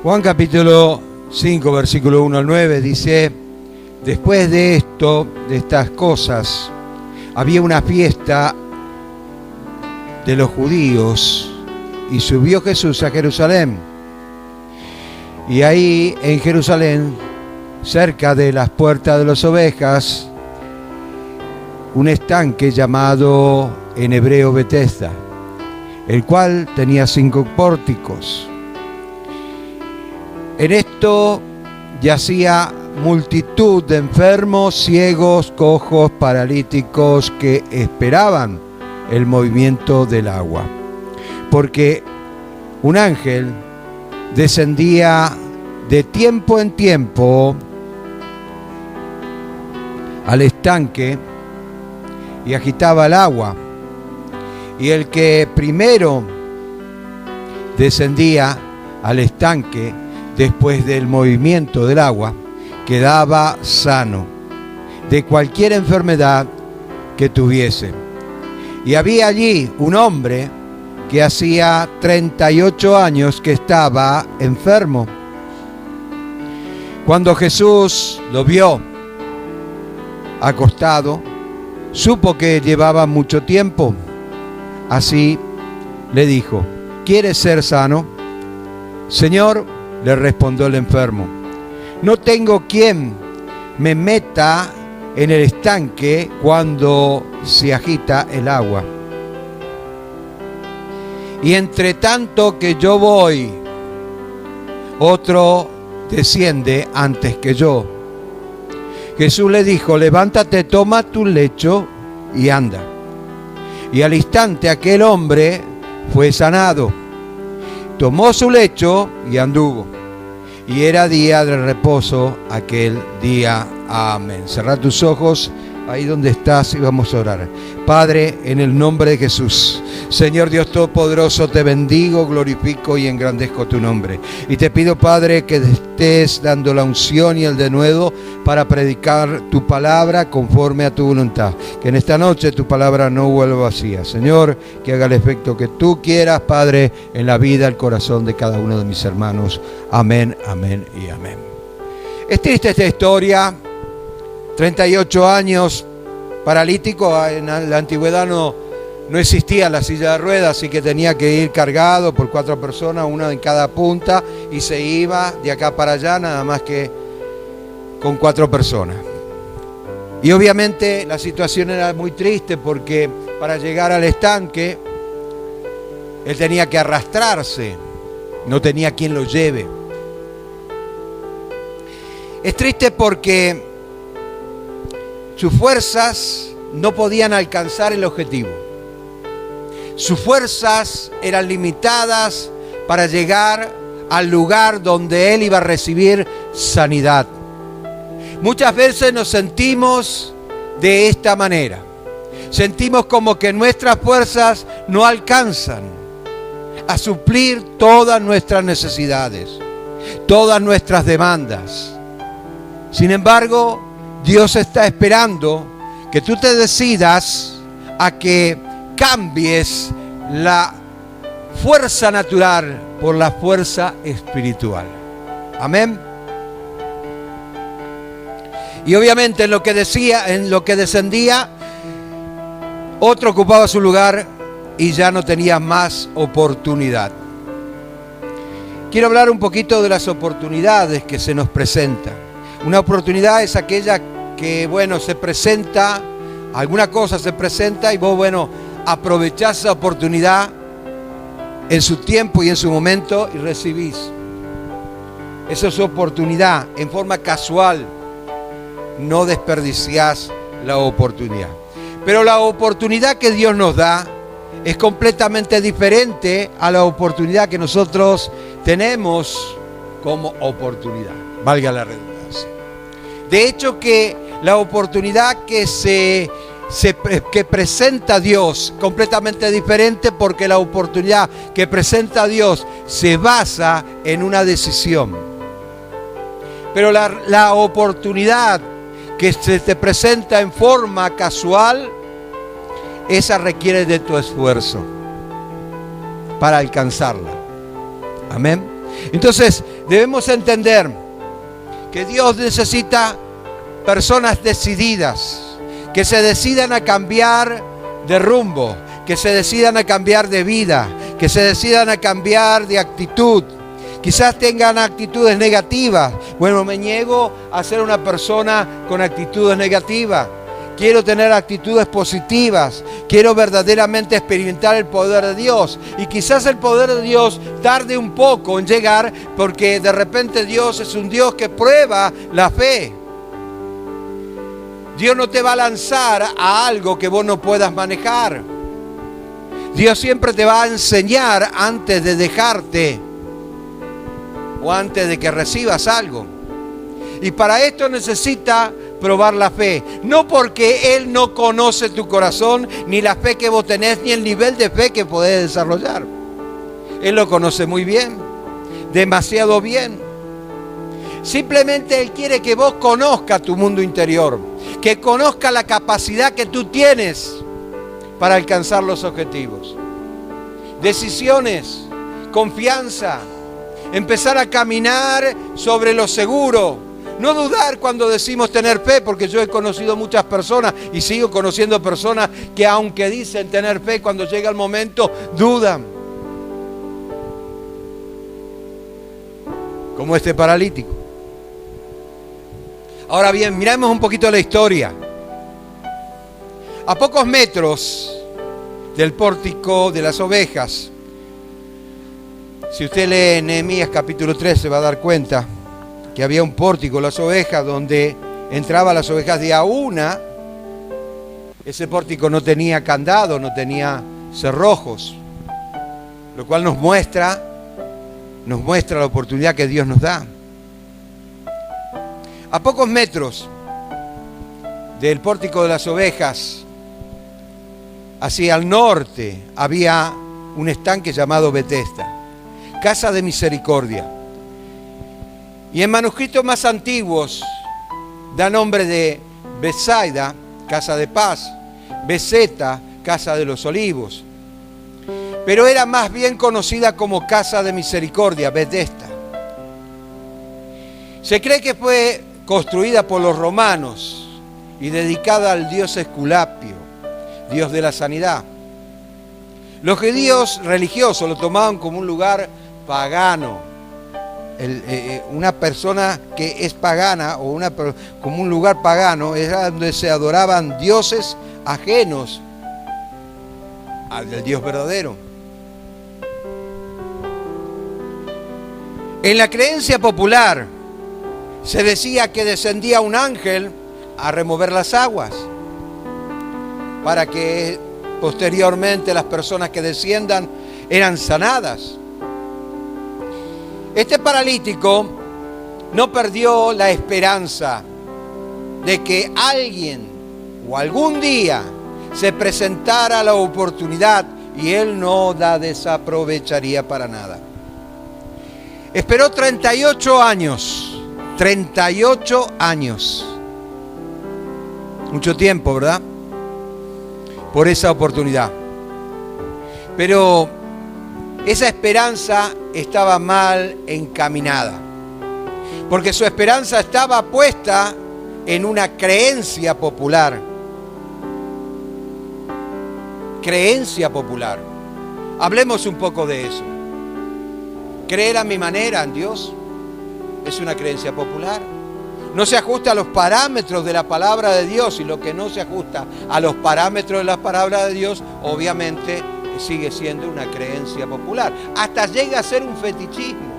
Juan capítulo 5, versículo 1 al 9 dice: después de esto, de estas cosas, había una fiesta de los judíos y subió Jesús a Jerusalén. Y ahí en Jerusalén, cerca de las puertas de las ovejas, un estanque llamado en hebreo Betesda, el cual tenía 5 pórticos. En esto yacía multitud de enfermos, ciegos, cojos, paralíticos que esperaban el movimiento del agua, porque un ángel descendía de tiempo en tiempo al estanque y agitaba el agua, y el que primero descendía al estanque después del movimiento del agua quedaba sano de cualquier enfermedad que tuviese. Y había allí un hombre que hacía 38 años que estaba enfermo. Cuando Jesús lo vio acostado, supo que llevaba mucho tiempo. Así le dijo: ¿quieres ser sano? Señor, le respondió el enfermo, no tengo quien me meta en el estanque cuando se agita el agua. Y entre tanto que yo voy, otro desciende antes que yo. Jesús le dijo: levántate, toma tu lecho y anda. Y al instante aquel hombre fue sanado. Tomó su lecho y anduvo. Y era día de reposo aquel día. Amén. Cerrá tus ojos ahí donde estás y vamos a orar. Padre, en el nombre de Jesús, Señor Dios Todopoderoso, te bendigo, glorifico y engrandezco tu nombre. Y te pido, Padre, que estés dando la unción y el denuedo para predicar tu palabra conforme a tu voluntad. Que en esta noche tu palabra no vuelva vacía. Señor, que haga el efecto que tú quieras, Padre, en la vida, el corazón de cada uno de mis hermanos. Amén, amén y amén. Es triste esta historia. 38 años paralítico. En la antigüedad no existía la silla de ruedas, así que tenía que ir cargado por 4 personas, una en cada punta, y se iba de acá para allá nada más que con 4 personas. Y obviamente la situación era muy triste porque para llegar al estanque él tenía que arrastrarse, no tenía quien lo lleve. Es triste porque sus fuerzas no podían alcanzar el objetivo. Sus fuerzas eran limitadas para llegar al lugar donde él iba a recibir sanidad. Muchas veces nos sentimos de esta manera. Sentimos como que nuestras fuerzas no alcanzan a suplir todas nuestras necesidades, todas nuestras demandas. Sin embargo, Dios está esperando que tú te decidas a que cambies la fuerza natural por la fuerza espiritual. Amén. Y obviamente en lo que descendía, otro ocupaba su lugar y ya no tenía más oportunidad. Quiero hablar un poquito de las oportunidades que se nos presentan. Una oportunidad es aquella que, se presenta, alguna cosa se presenta y vos, aprovechás esa oportunidad en su tiempo y en su momento y recibís. Esa es oportunidad, en forma casual. No desperdiciás la oportunidad. Pero la oportunidad que Dios nos da es completamente diferente a la oportunidad que nosotros tenemos como oportunidad. Valga la redundancia. De hecho que la oportunidad que presenta Dios completamente diferente, porque la oportunidad que presenta Dios se basa en una decisión. Pero la oportunidad que se te presenta en forma casual, esa requiere de tu esfuerzo para alcanzarla. Amén. Entonces, debemos entender que Dios necesita personas decididas, que se decidan a cambiar de rumbo, que se decidan a cambiar de vida, que se decidan a cambiar de actitud. Quizás tengan actitudes negativas. Bueno, me niego a ser una persona con actitudes negativas. Quiero tener actitudes positivas. Quiero verdaderamente experimentar el poder de Dios. Y quizás el poder de Dios tarde un poco en llegar, porque de repente Dios es un Dios que prueba la fe. Dios no te va a lanzar a algo que vos no puedas manejar. Dios siempre te va a enseñar antes de dejarte o antes de que recibas algo. Y para esto necesita probar la fe. No porque Él no conoce tu corazón, ni la fe que vos tenés, ni el nivel de fe que podés desarrollar. Él lo conoce muy bien, demasiado bien. Simplemente Él quiere que vos conozcas tu mundo interior, que conozcas la capacidad que tú tienes para alcanzar los objetivos. Decisiones, confianza, empezar a caminar sobre lo seguro. No dudar cuando decimos tener fe, porque yo he conocido muchas personas y sigo conociendo personas que aunque dicen tener fe, cuando llega el momento dudan. Como este paralítico. Ahora bien, miremos un poquito la historia. A pocos metros del pórtico de las ovejas, si usted lee Nehemías capítulo 3 se va a dar cuenta que había un pórtico de las ovejas donde entraban las ovejas de a una. Ese pórtico no tenía candado, no tenía cerrojos, lo cual nos muestra la oportunidad que Dios nos da. A pocos metros del pórtico de las ovejas, hacia el norte, había un estanque llamado Betesda, casa de misericordia. Y en manuscritos más antiguos da nombre de Betsaida, casa de paz, Beseta, casa de los olivos. Pero era más bien conocida como casa de misericordia, Betesda. Se cree que fue construida por los romanos y dedicada al dios Esculapio, dios de la sanidad. Los judíos religiosos lo tomaban como un lugar pagano. Una persona que es pagana o como un lugar pagano era donde se adoraban dioses ajenos al Dios verdadero. En la creencia popular se decía que descendía un ángel a remover las aguas para que posteriormente las personas que desciendan eran sanadas. Este paralítico no perdió la esperanza de que alguien o algún día se presentara la oportunidad y él no la desaprovecharía para nada. Esperó 38 años, 38 años. Mucho tiempo, ¿verdad? Por esa oportunidad. Pero esa esperanza estaba mal encaminada, porque su esperanza estaba puesta en una creencia popular. Creencia popular. Hablemos un poco de eso. Creer a mi manera en Dios es una creencia popular. No se ajusta a los parámetros de la palabra de Dios, y lo que no se ajusta a los parámetros de la palabra de Dios, obviamente sigue siendo una creencia popular. Hasta llega a ser un fetichismo.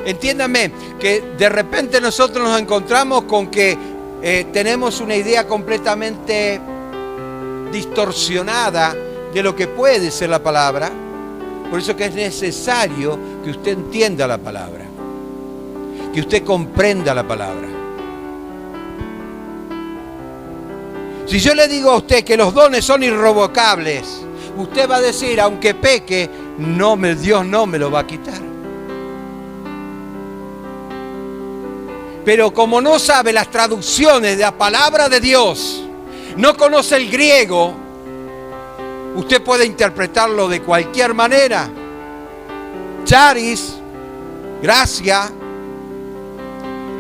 Entiéndame que de repente nosotros nos encontramos con que tenemos una idea completamente distorsionada de lo que puede ser la palabra. Por eso que es necesario que usted entienda la palabra, que usted comprenda la palabra. Si yo le digo a usted que los dones son irrevocables, usted va a decir, aunque peque, Dios no me lo va a quitar. Pero como no sabe las traducciones de la palabra de Dios, no conoce el griego, Usted puede interpretarlo de cualquier manera. Charis, gracia.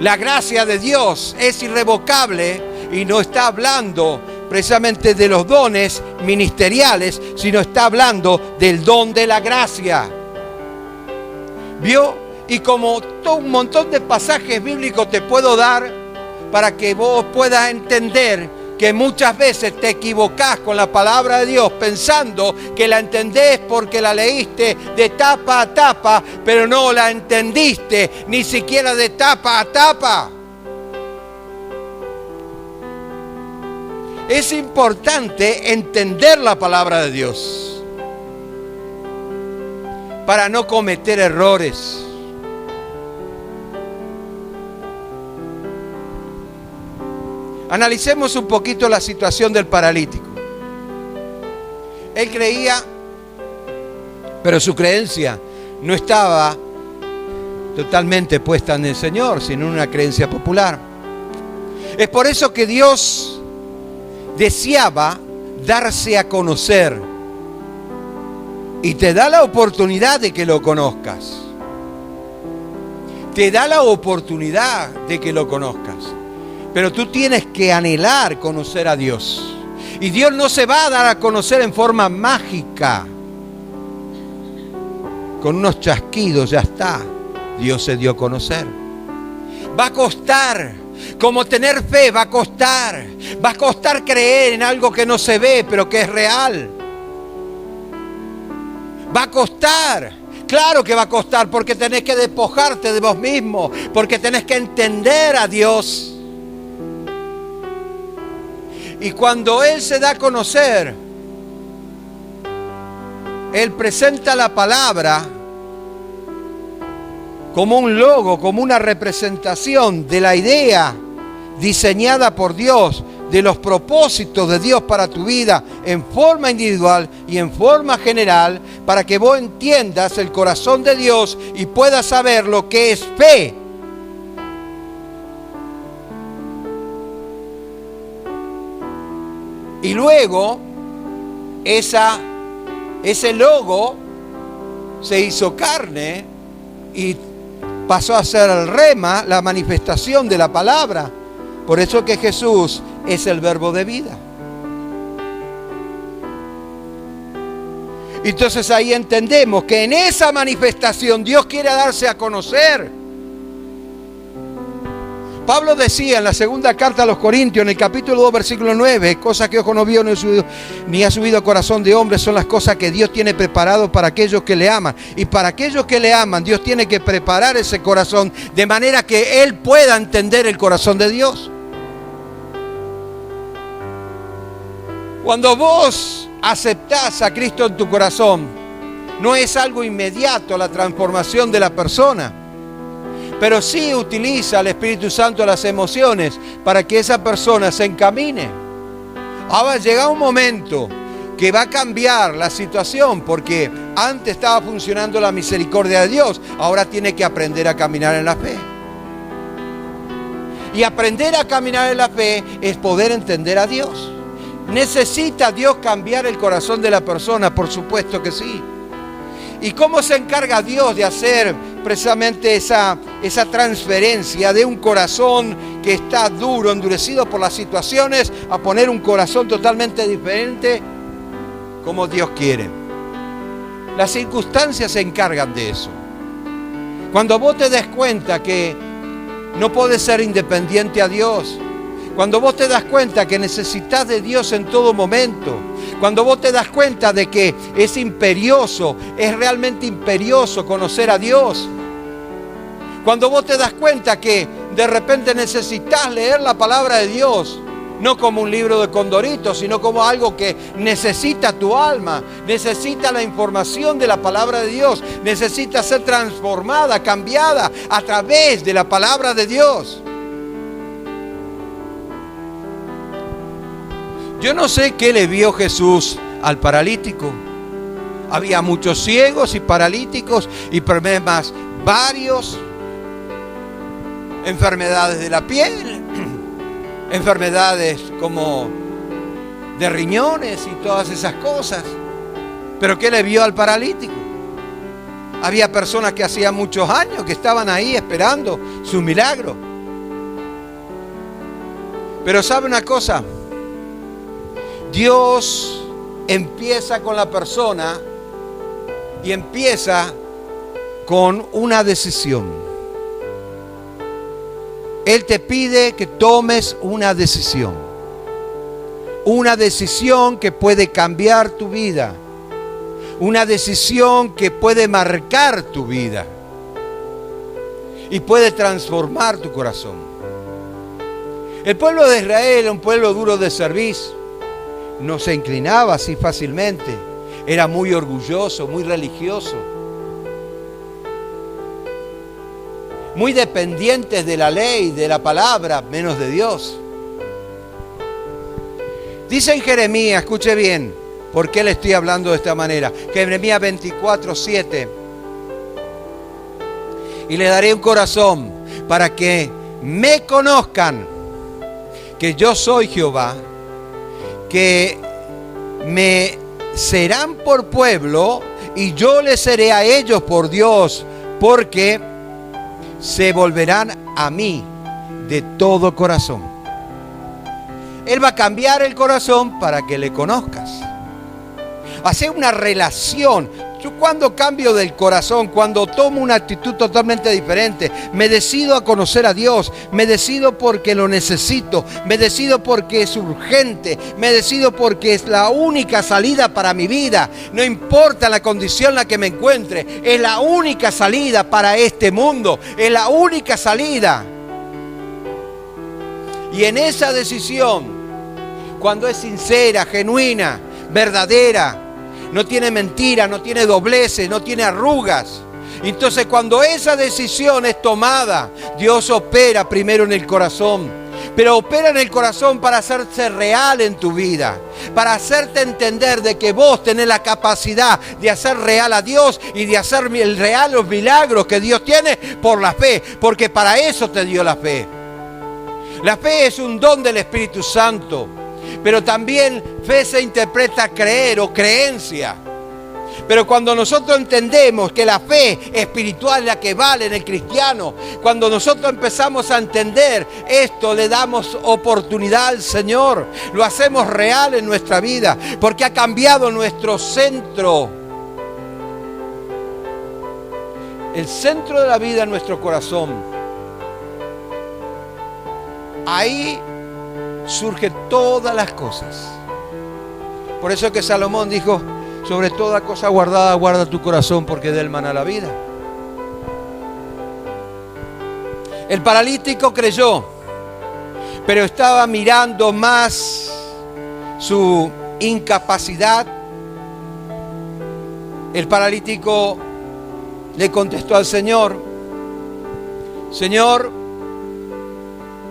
La gracia de Dios es irrevocable y no está hablando precisamente de los dones ministeriales, sino está hablando del don de la gracia. ¿Vio? Y como todo un montón de pasajes bíblicos te puedo dar para que vos puedas entender que muchas veces te equivocás con la palabra de Dios pensando que la entendés porque la leíste de tapa a tapa, pero no la entendiste ni siquiera de tapa a tapa. Es importante entender la palabra de Dios para no cometer errores. Analicemos un poquito la situación del paralítico. Él creía, pero su creencia no estaba totalmente puesta en el Señor, sino en una creencia popular. Es por eso que Dios deseaba darse a conocer y te da la oportunidad de que lo conozcas. Te da la oportunidad de que lo conozcas. Pero tú tienes que anhelar conocer a Dios. Y Dios no se va a dar a conocer en forma mágica. Con unos chasquidos ya está. Dios se dio a conocer. Va a costar. Como tener fe va a costar. Va a costar creer en algo que no se ve, pero que es real. Va a costar. Claro que va a costar, porque tenés que despojarte de vos mismo. Porque tenés que entender a Dios. Y cuando Él se da a conocer, Él presenta la palabra como un logo, como una representación de la idea diseñada por Dios, de los propósitos de Dios para tu vida, en forma individual y en forma general, para que vos entiendas el corazón de Dios y puedas saber lo que es fe. Y luego, ese logo se hizo carne y pasó a ser el rema, la manifestación de la palabra. Por eso que Jesús es el verbo de vida. Entonces ahí entendemos que en esa manifestación Dios quiere darse a conocer. Pablo decía en la segunda carta a los Corintios, en el capítulo 2, versículo 9, cosas que ojo no vio ni ha subido a corazón de hombre, son las cosas que Dios tiene preparado para aquellos que le aman. Y para aquellos que le aman, Dios tiene que preparar ese corazón de manera que Él pueda entender el corazón de Dios. Cuando vos aceptás a Cristo en tu corazón, no es algo inmediato la transformación de la persona. Pero sí utiliza el Espíritu Santo las emociones para que esa persona se encamine. Ahora llega un momento que va a cambiar la situación, porque antes estaba funcionando la misericordia de Dios, ahora tiene que aprender a caminar en la fe. Y aprender a caminar en la fe es poder entender a Dios. ¿Necesita Dios cambiar el corazón de la persona? Por supuesto que sí. ¿Y cómo se encarga Dios de hacer precisamente esa transferencia de un corazón que está duro, endurecido por las situaciones, a poner un corazón totalmente diferente como Dios quiere? Las circunstancias se encargan de eso. Cuando vos te des cuenta que no podés ser independiente a Dios, cuando vos te das cuenta que necesitas de Dios en todo momento, cuando vos te das cuenta de que es imperioso, es realmente imperioso conocer a Dios, cuando vos te das cuenta que de repente necesitas leer la palabra de Dios, no como un libro de Condorito, sino como algo que necesita tu alma, necesita la información de la palabra de Dios, necesita ser transformada, cambiada a través de la palabra de Dios. Yo no sé qué le vio Jesús al paralítico. Había muchos ciegos y paralíticos y problemas varios, enfermedades de la piel, enfermedades como de riñones y todas esas cosas. ¿Pero qué le vio al paralítico? Había personas que hacía muchos años que estaban ahí esperando su milagro. Pero ¿sabe una cosa? Dios empieza con la persona y empieza con una decisión. Él te pide que tomes una decisión. Una decisión que puede cambiar tu vida. Una decisión que puede marcar tu vida. Y puede transformar tu corazón. El pueblo de Israel era un pueblo duro de cerviz. No se inclinaba así fácilmente. Era muy orgulloso, muy religioso. Muy dependientes de la ley, de la palabra, menos de Dios. Dice en Jeremías, escuche bien, ¿por qué le estoy hablando de esta manera? Jeremías 24:7. Y le daré un corazón para que me conozcan, que yo soy Jehová, que me serán por pueblo y yo les seré a ellos por Dios, porque se volverán a mí de todo corazón. Él va a cambiar el corazón para que le conozcas. Hacer una relación. Yo cuando cambio del corazón, cuando tomo una actitud totalmente diferente, me decido a conocer a Dios, me decido porque lo necesito, me decido porque es urgente, me decido porque es la única salida para mi vida. No importa la condición en la que me encuentre, es la única salida para este mundo, es la única salida. Y en esa decisión, cuando es sincera, genuina, verdadera, no tiene mentira, no tiene dobleces, no tiene arrugas. Entonces cuando esa decisión es tomada, Dios opera primero en el corazón. Pero opera en el corazón para hacerse real en tu vida. Para hacerte entender de que vos tenés la capacidad de hacer real a Dios y de hacer real los milagros que Dios tiene por la fe. Porque para eso te dio la fe. La fe es un don del Espíritu Santo. Pero también fe se interpreta creer o creencia. Pero cuando nosotros entendemos que la fe espiritual es la que vale en el cristiano, cuando nosotros empezamos a entender esto, le damos oportunidad al Señor, lo hacemos real en nuestra vida, porque ha cambiado nuestro centro. El centro de la vida es nuestro corazón. Ahí surgen todas las cosas. Por eso que Salomón dijo: sobre toda cosa guardada, guarda tu corazón, porque de él mana la vida. El paralítico creyó, pero estaba mirando más su incapacidad. El paralítico le contestó al Señor. Señor,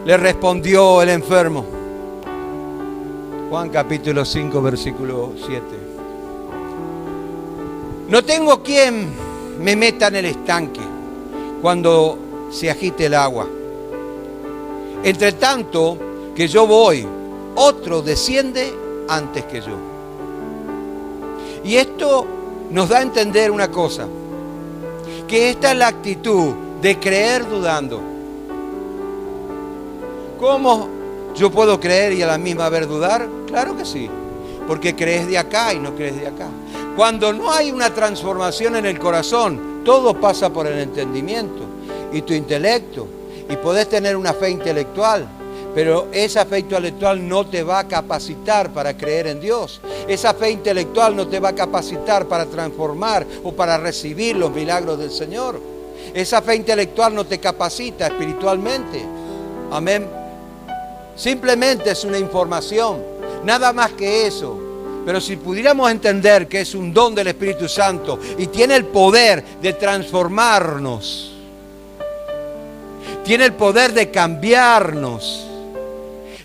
le respondió el enfermo. Juan capítulo 5, versículo 7. No tengo quien me meta en el estanque cuando se agite el agua. Entre tanto que yo voy, otro desciende antes que yo. Y esto nos da a entender una cosa, que esta es la actitud de creer dudando. ¿Cómo yo puedo creer y a la misma vez dudar? Claro que sí, porque crees de acá y no crees de acá. Cuando no hay una transformación en el corazón, todo pasa por el entendimiento y tu intelecto. Y podés tener una fe intelectual, pero esa fe intelectual no te va a capacitar para creer en Dios. Esa fe intelectual no te va a capacitar para transformar o para recibir los milagros del Señor. Esa fe intelectual no te capacita espiritualmente. Amén. Simplemente es una información, nada más que eso. Pero si pudiéramos entender que es un don del Espíritu Santo y tiene el poder de transformarnos, tiene el poder de cambiarnos,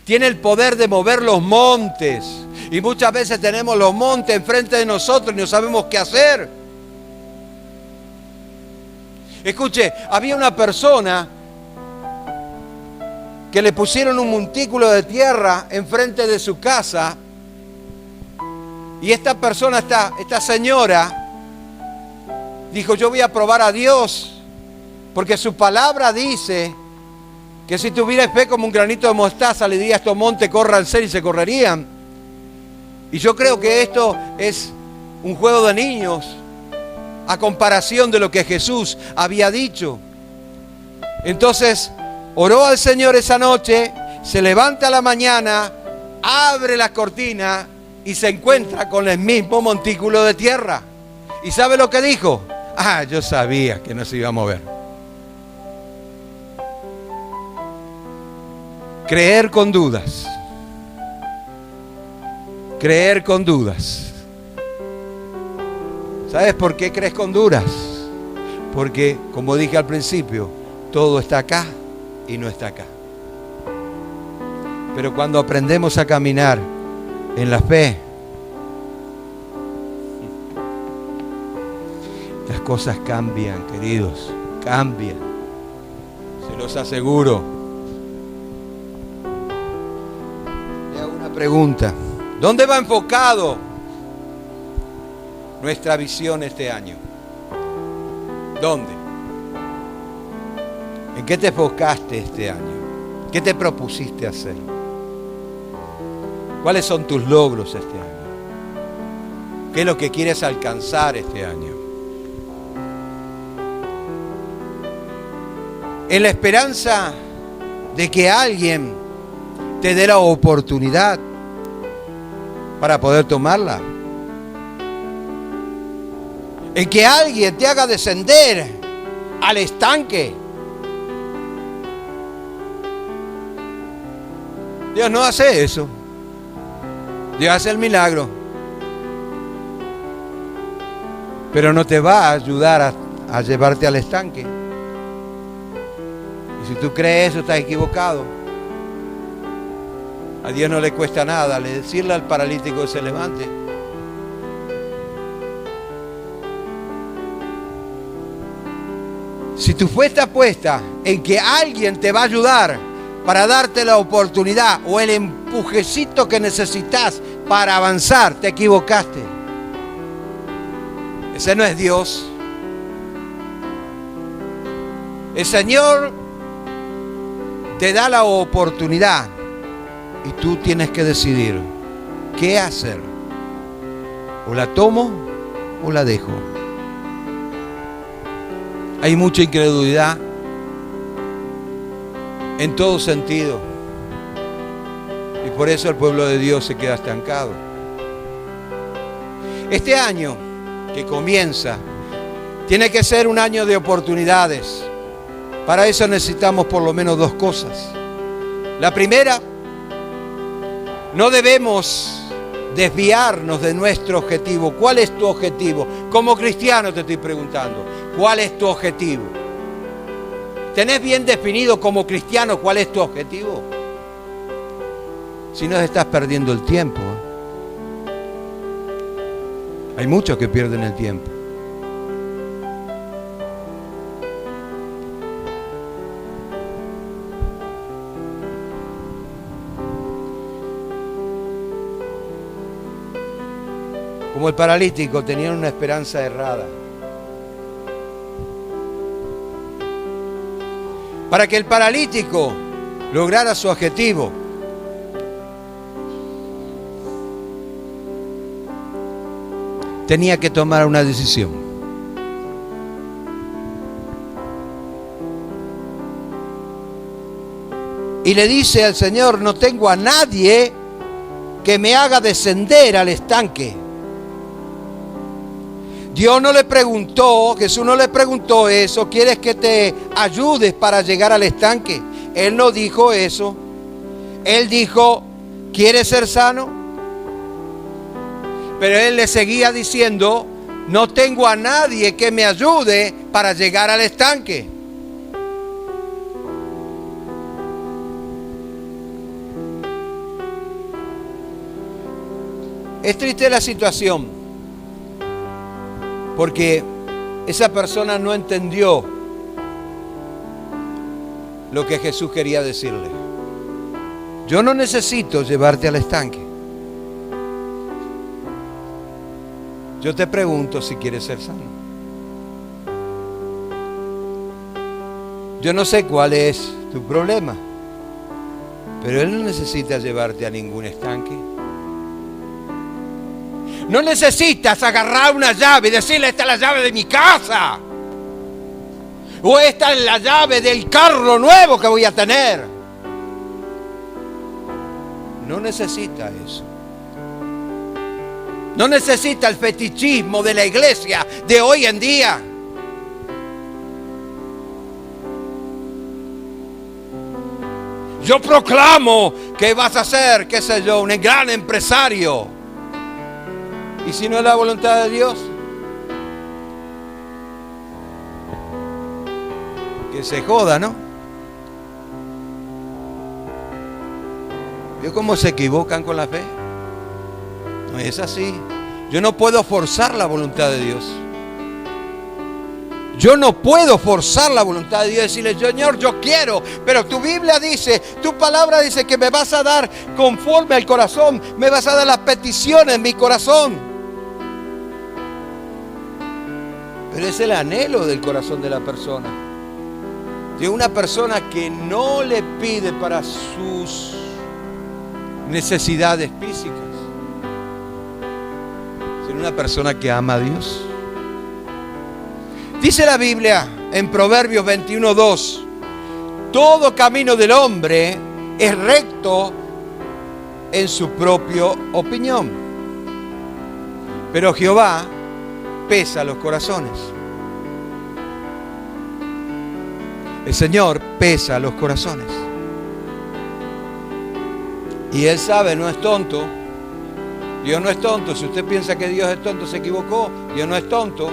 tiene el poder de mover los montes. Y muchas veces tenemos los montes enfrente de nosotros y no sabemos qué hacer. Escuche, había una persona que le pusieron un montículo de tierra enfrente de su casa Y esta persona, esta señora, dijo, yo voy a probar a Dios, porque su palabra dice que si tuvieras fe como un granito de mostaza, le diría a estos montes, córranse, y se correrían. Y yo creo que esto es un juego de niños a comparación de lo que Jesús había dicho. Entonces, oró al Señor esa noche, se levanta a la mañana, abre la cortina y se encuentra con el mismo montículo de tierra. ¿Y sabe lo que dijo? Ah, yo sabía que no se iba a mover. Creer con dudas. Creer con dudas. ¿Sabes por qué crees con dudas? Porque, como dije al principio, todo está acá y no está acá. Pero cuando aprendemos a caminar en la fe, las cosas cambian, queridos, cambian. Se los aseguro. Le hago una pregunta. ¿Dónde va enfocado nuestra visión este año? ¿Dónde? ¿En qué te enfocaste este año? ¿Qué te propusiste hacer? ¿Cuáles son tus logros este año? ¿Qué es lo que quieres alcanzar este año? En la esperanza de que alguien te dé la oportunidad para poder tomarla. En que alguien te haga descender al estanque. Dios no hace eso. Dios hace el milagro. Pero no te va a ayudar a llevarte al estanque. Y si tú crees eso, estás equivocado. A Dios no le cuesta nada decirle al paralítico que se levante. Si tu fe está puesta en que alguien te va a ayudar para darte la oportunidad o el empujecito que necesitas para avanzar, te equivocaste. Ese no es Dios. El Señor te da la oportunidad y tú tienes que decidir qué hacer. O la tomo o la dejo. Hay mucha incredulidad en todo sentido. Y por eso el pueblo de Dios se queda estancado. Este año que comienza tiene que ser un año de oportunidades. Para eso necesitamos por lo menos dos cosas. La primera, no debemos desviarnos de nuestro objetivo. ¿Cuál es tu objetivo? Como cristiano te estoy preguntando, ¿cuál es tu objetivo? ¿Tenés bien definido como cristiano cuál es tu objetivo? Si no, estás perdiendo el tiempo. Hay muchos que pierden el tiempo. Como el paralítico, tenían una esperanza errada. Para que el paralítico lograra su objetivo, tenía que tomar una decisión. Y le dice al Señor, no tengo a nadie que me haga descender al estanque. Dios no le preguntó, Jesús no le preguntó eso, ¿quieres que te ayudes para llegar al estanque? Él no dijo eso. Él dijo, ¿quieres ser sano? Pero él le seguía diciendo, no tengo a nadie que me ayude para llegar al estanque. Es triste la situación. Porque esa persona no entendió lo que Jesús quería decirle. Yo no necesito llevarte al estanque. Yo te pregunto si quieres ser sano. Yo no sé cuál es tu problema, pero Él no necesita llevarte a ningún estanque. No necesitas agarrar una llave y decirle: esta es la llave de mi casa, o esta es la llave del carro nuevo que voy a tener. No necesita eso. No necesita el fetichismo de la iglesia de hoy en día. Yo proclamo que vas a ser, qué sé yo, un gran empresario. ¿Y si no es la voluntad de Dios? Que se joda, ¿no? ¿Vio cómo se equivocan con la fe? No es así. Yo no puedo forzar la voluntad de Dios. Yo no puedo forzar la voluntad de Dios y decirle: Señor, yo quiero, pero tu Biblia dice, tu palabra dice que me vas a dar conforme al corazón, me vas a dar las peticiones en mi corazón. Pero es el anhelo del corazón de la persona. De una persona que no le pide para sus necesidades físicas, sino una persona que ama a Dios. Dice la Biblia en Proverbios 21:2: todo camino del hombre es recto en su propia opinión, pero Jehová pesa los corazones. El Señor pesa los corazones. Y Él sabe, no es tonto. Dios no es tonto. Si usted piensa que Dios es tonto, se equivocó. Dios no es tonto.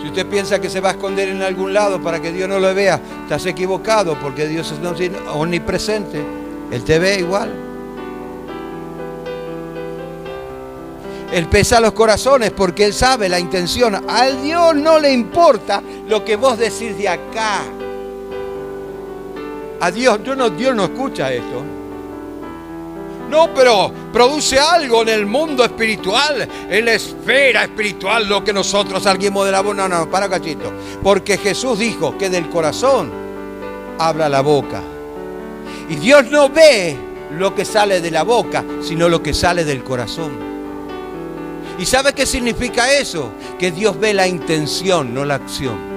Si usted piensa que se va a esconder en algún lado para que Dios no lo vea, estás equivocado, porque Dios es omnipresente. Él te ve igual. Él pesa los corazones porque Él sabe la intención. A Dios no le importa lo que vos decís de acá. A Dios, Dios no escucha esto. No, pero produce algo en el mundo espiritual, en la esfera espiritual, lo que nosotros salimos de la boca. No, para cachito. Porque Jesús dijo que del corazón habla la boca. Y Dios no ve lo que sale de la boca, sino lo que sale del corazón. ¿Y sabe qué significa eso? Que Dios ve la intención, no la acción.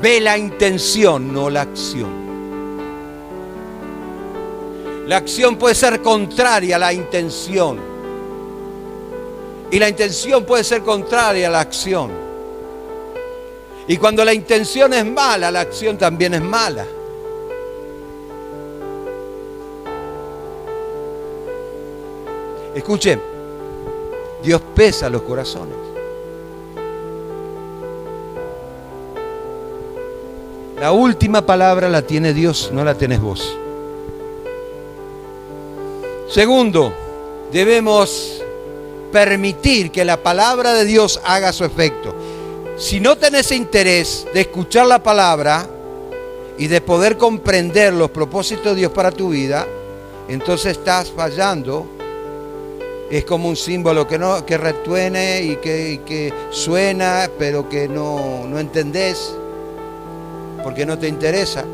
Ve la intención, no la acción. La acción puede ser contraria a la intención. Y la intención puede ser contraria a la acción. Y cuando la intención es mala, la acción también es mala. Escuchen, Dios pesa los corazones. La última palabra la tiene Dios, no la tenés vos. Segundo, debemos permitir que la palabra de Dios haga su efecto. Si no tenés interés de escuchar la palabra y de poder comprender los propósitos de Dios para tu vida, entonces estás fallando. Es como un símbolo que retuene y que suena, pero que no entendés, porque no te interesa.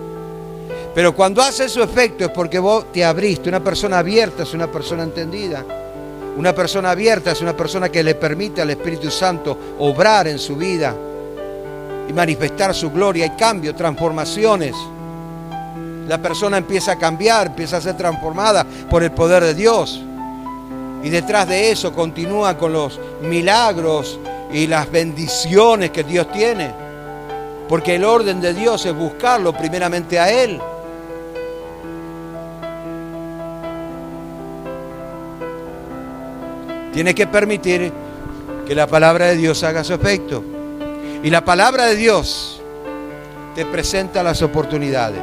Pero cuando hace su efecto es porque vos te abriste. Una persona abierta es una persona entendida. Una persona abierta es una persona que le permite al Espíritu Santo obrar en su vida y manifestar su gloria. Hay cambio, transformaciones. La persona empieza a cambiar, empieza a ser transformada por el poder de Dios. Y detrás de eso continúa con los milagros y las bendiciones que Dios tiene. Porque el orden de Dios es buscarlo primeramente a Él. Tienes que permitir que la palabra de Dios haga su efecto. Y la palabra de Dios te presenta las oportunidades.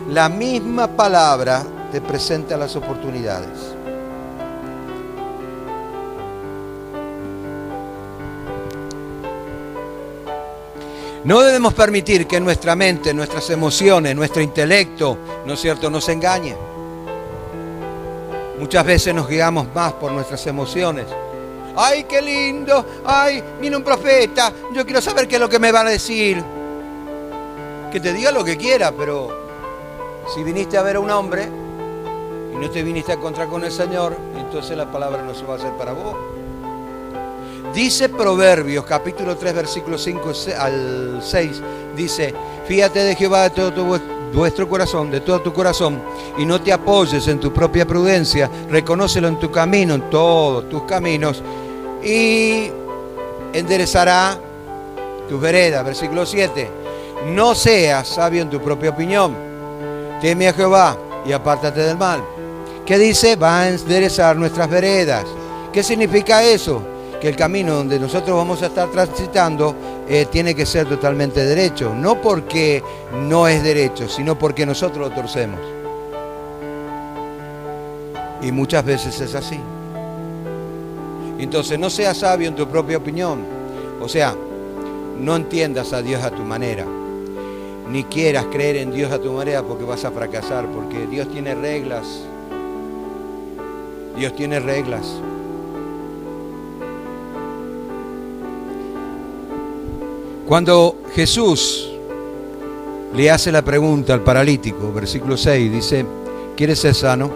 La misma palabra te presenta las oportunidades. No debemos permitir que nuestra mente, nuestras emociones, nuestro intelecto, ¿no es cierto?, nos engañe. Muchas veces nos guiamos más por nuestras emociones. ¡Ay, qué lindo! ¡Ay, viene un profeta! Yo quiero saber qué es lo que me van a decir. Que te diga lo que quiera, pero si viniste a ver a un hombre y no te viniste a encontrar con el Señor, entonces la palabra no se va a hacer para vos. Dice Proverbios, capítulo 3, versículos 5 al 6, dice: fíjate de Jehová de todo vuestro corazón, de todo tu corazón, y no te apoyes en tu propia prudencia, reconócelo en tu camino, en todos tus caminos, y enderezará tus veredas. Versículo 7, no seas sabio en tu propia opinión, teme a Jehová y apártate del mal. ¿Qué dice? Va a enderezar nuestras veredas. ¿Qué significa eso? Que el camino donde nosotros vamos a estar transitando tiene que ser totalmente derecho, no porque no es derecho, sino porque nosotros lo torcemos. Y muchas veces es así. Entonces no seas sabio en tu propia opinión, o sea, no entiendas a Dios a tu manera, ni quieras creer en Dios a tu manera, porque vas a fracasar, porque Dios tiene reglas. Dios tiene reglas. Cuando Jesús le hace la pregunta al paralítico, versículo 6, dice: ¿quieres ser sano?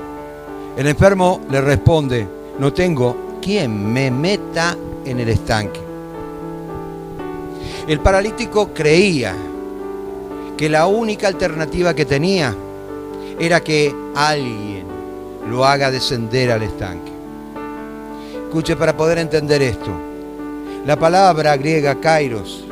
El enfermo le responde: no tengo quien me meta en el estanque. El paralítico creía que la única alternativa que tenía era que alguien lo haga descender al estanque. Escuche, para poder entender esto, la palabra griega kairos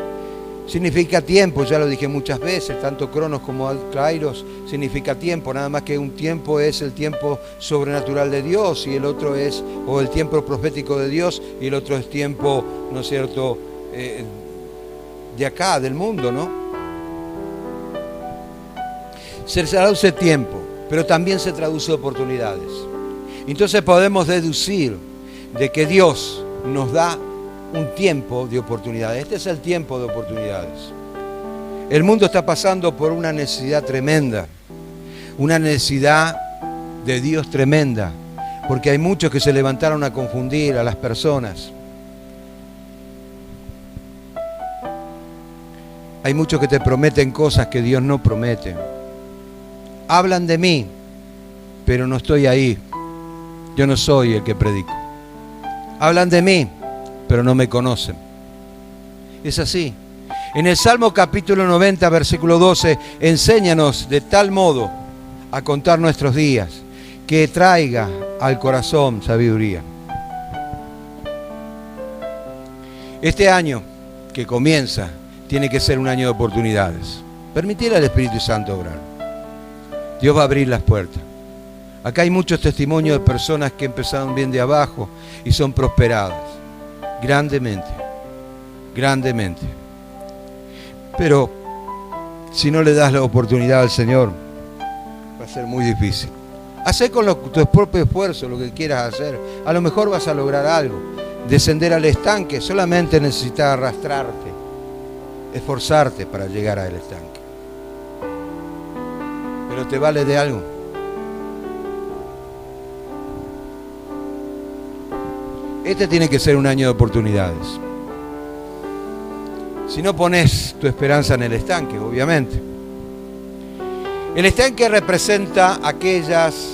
significa tiempo, ya lo dije muchas veces, tanto cronos como kairos significa tiempo, nada más que un tiempo es el tiempo sobrenatural de Dios y el otro es, o el tiempo profético de Dios, y el otro es tiempo, ¿no es cierto?, de acá, del mundo, ¿no? Se traduce tiempo, pero también se traduce oportunidades. Entonces podemos deducir de que Dios nos da un tiempo de oportunidades. Este es el tiempo de oportunidades. El mundo está pasando por una necesidad tremenda, una necesidad de Dios tremenda, porque hay muchos que se levantaron a confundir a las personas. Hay muchos que te prometen cosas que Dios no promete. Hablan de mí, pero no estoy ahí. Yo no soy el que predico. Hablan de mí, pero no me conocen. Es así. En el Salmo capítulo 90, versículo 12, enséñanos de tal modo a contar nuestros días, que traiga al corazón sabiduría. Este año que comienza tiene que ser un año de oportunidades. Permitir al Espíritu Santo obrar. Dios va a abrir las puertas. Acá hay muchos testimonios de personas que empezaron bien de abajo y son prosperadas. Grandemente, grandemente. Pero si no le das la oportunidad al Señor, va a ser muy difícil. Hacé con tu propio esfuerzo lo que quieras hacer. A lo mejor vas a lograr algo. Descender al estanque, solamente necesitas arrastrarte, esforzarte para llegar al estanque. Pero te vale de algo. Este tiene que ser un año de oportunidades. Si no pones tu esperanza en el estanque, obviamente. El estanque representa aquellas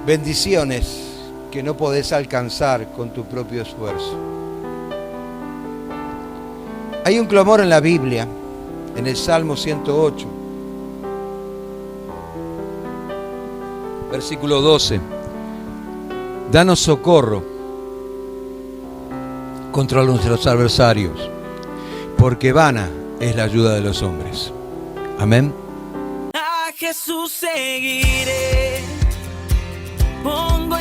bendiciones que no podés alcanzar con tu propio esfuerzo. Hay un clamor en la Biblia, en el Salmo 108, versículo 12. Danos socorro contra nuestros adversarios, porque vana es la ayuda de los hombres. Amén. A Jesús seguiré, pongo